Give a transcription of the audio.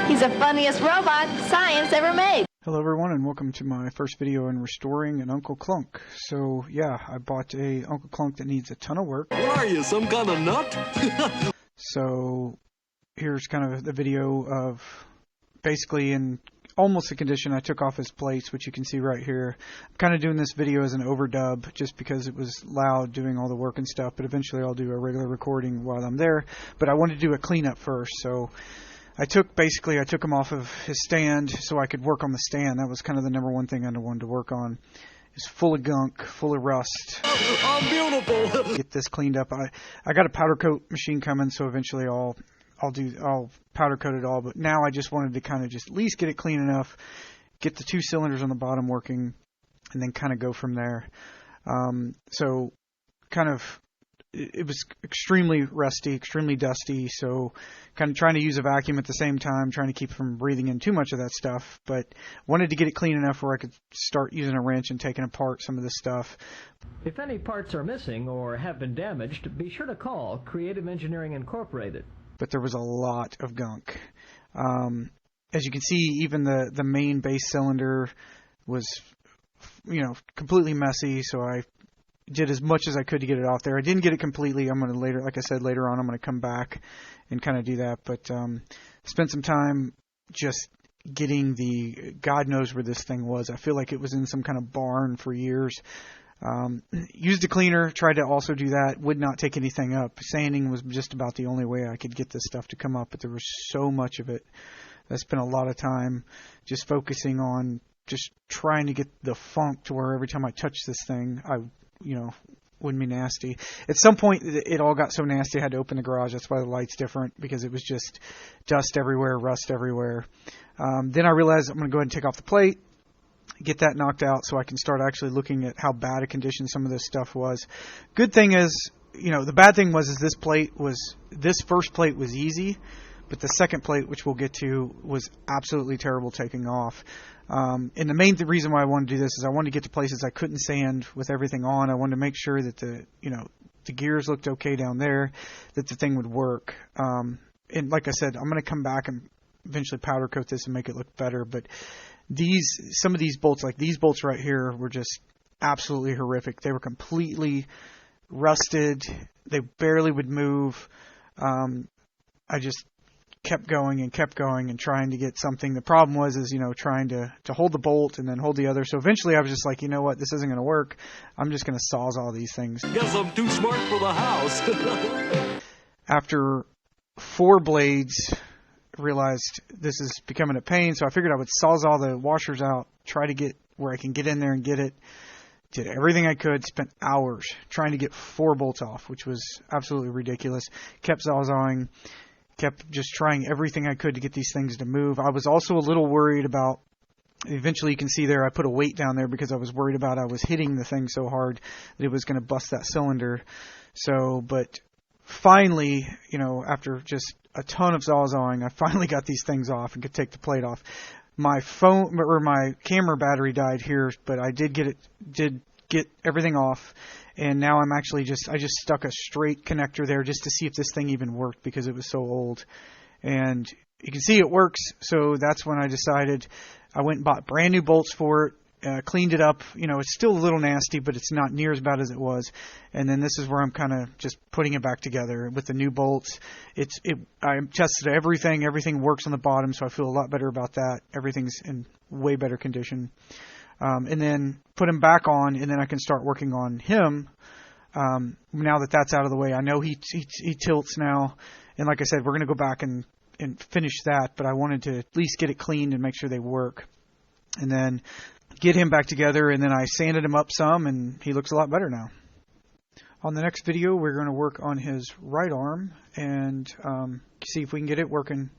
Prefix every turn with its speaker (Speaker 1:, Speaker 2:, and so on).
Speaker 1: He's the funniest robot science ever made.
Speaker 2: Hello everyone, and welcome to my first video in restoring an Uncle Klunk. So yeah, I bought a Uncle Klunk that needs a ton of work.
Speaker 3: What are you, some kind of nut?
Speaker 2: So here's kind of the video of basically in almost the condition. I took off his plates, which you can see right here. I'm kind of doing this video as an overdub just because it was loud doing all the work and stuff, but eventually I'll do a regular recording while I'm there. But I wanted to do a cleanup first, so I took him off of his stand so I could work on the stand. That was kind of the number one thing I wanted to work on. It's full of gunk, full of rust.
Speaker 3: I'm beautiful.
Speaker 2: Get this cleaned up. I got a powder coat machine coming, so eventually I'll powder coat it all. But now I just wanted to kind of just at least get it clean enough, get the two cylinders on the bottom working, and then kind of go from there. So kind of it was extremely rusty, extremely dusty, so kind of trying to use a vacuum at the same time, trying to keep from breathing in too much of that stuff, but wanted to get it clean enough where I could start using a wrench and taking apart some of this stuff.
Speaker 4: If any parts are missing or have been damaged, be sure to call Creative Engineering Incorporated.
Speaker 2: But there was a lot of gunk. As you can see, even the main base cylinder was, completely messy, so I did as much as I could to get it off there. I didn't get it completely. I'm going to later on, I'm going to come back and kind of do that. But spent some time just getting God knows where this thing was. I feel like it was in some kind of barn for years. Used a cleaner, tried to also do that, would not take anything up. Sanding was just about the only way I could get this stuff to come up, but there was so much of it. I spent a lot of time just focusing on just trying to get the funk to where every time I touched this thing, wouldn't be nasty. At some point, it all got so nasty I had to open the garage. That's why the light's different, because it was just dust everywhere, rust everywhere. Then I realized I'm going to go ahead and take off the plate, get that knocked out so I can start actually looking at how bad a condition some of this stuff was. Good thing is, the bad thing was this first plate was easy, but the second plate, which we'll get to, was absolutely terrible taking off. And the main reason why I wanted to do this is I wanted to get to places I couldn't sand with everything on. I wanted to make sure that the gears looked okay down there, that the thing would work. And like I said, I'm going to come back and eventually powder coat this and make it look better. But some of these bolts, like these bolts right here, were just absolutely horrific. They were completely rusted. They barely would move. I just kept going and trying to get something. The problem was trying to hold the bolt and then hold the other. So eventually I was just like, you know what, this isn't going to work. I'm just going to sawzall these things.
Speaker 3: Guess I'm too smart for the house.
Speaker 2: After 4 blades, realized this is becoming a pain, so I figured I would sawzall the washers out, try to get where I can get in there and get it. Did everything I could, spent hours trying to get 4 bolts off, which was absolutely ridiculous. Kept sawzalling, kept just trying everything I could to get these things to move. I was also a little worried about, eventually you can see there, I put a weight down there because I was worried about I was hitting the thing so hard that it was going to bust that cylinder. So, but finally, after just a ton of sawzalling, I finally got these things off and could take the plate off. My phone or my camera battery died here, but I did get everything off. And now I just stuck a straight connector there just to see if this thing even worked because it was so old. And you can see it works. So that's when I decided I went and bought brand new bolts for it, cleaned it up. It's still a little nasty, but it's not near as bad as it was. And then this is where I'm kind of just putting it back together with the new bolts. I tested everything. Everything works on the bottom, so I feel a lot better about that. Everything's in way better condition. And then put him back on, and then I can start working on him. Now that that's out of the way, I know he tilts now, and like I said, we're going to go back and finish that. But I wanted to at least get it cleaned and make sure they work, and then get him back together. And then I sanded him up some, and he looks a lot better now. On the next video, we're going to work on his right arm and see if we can get it working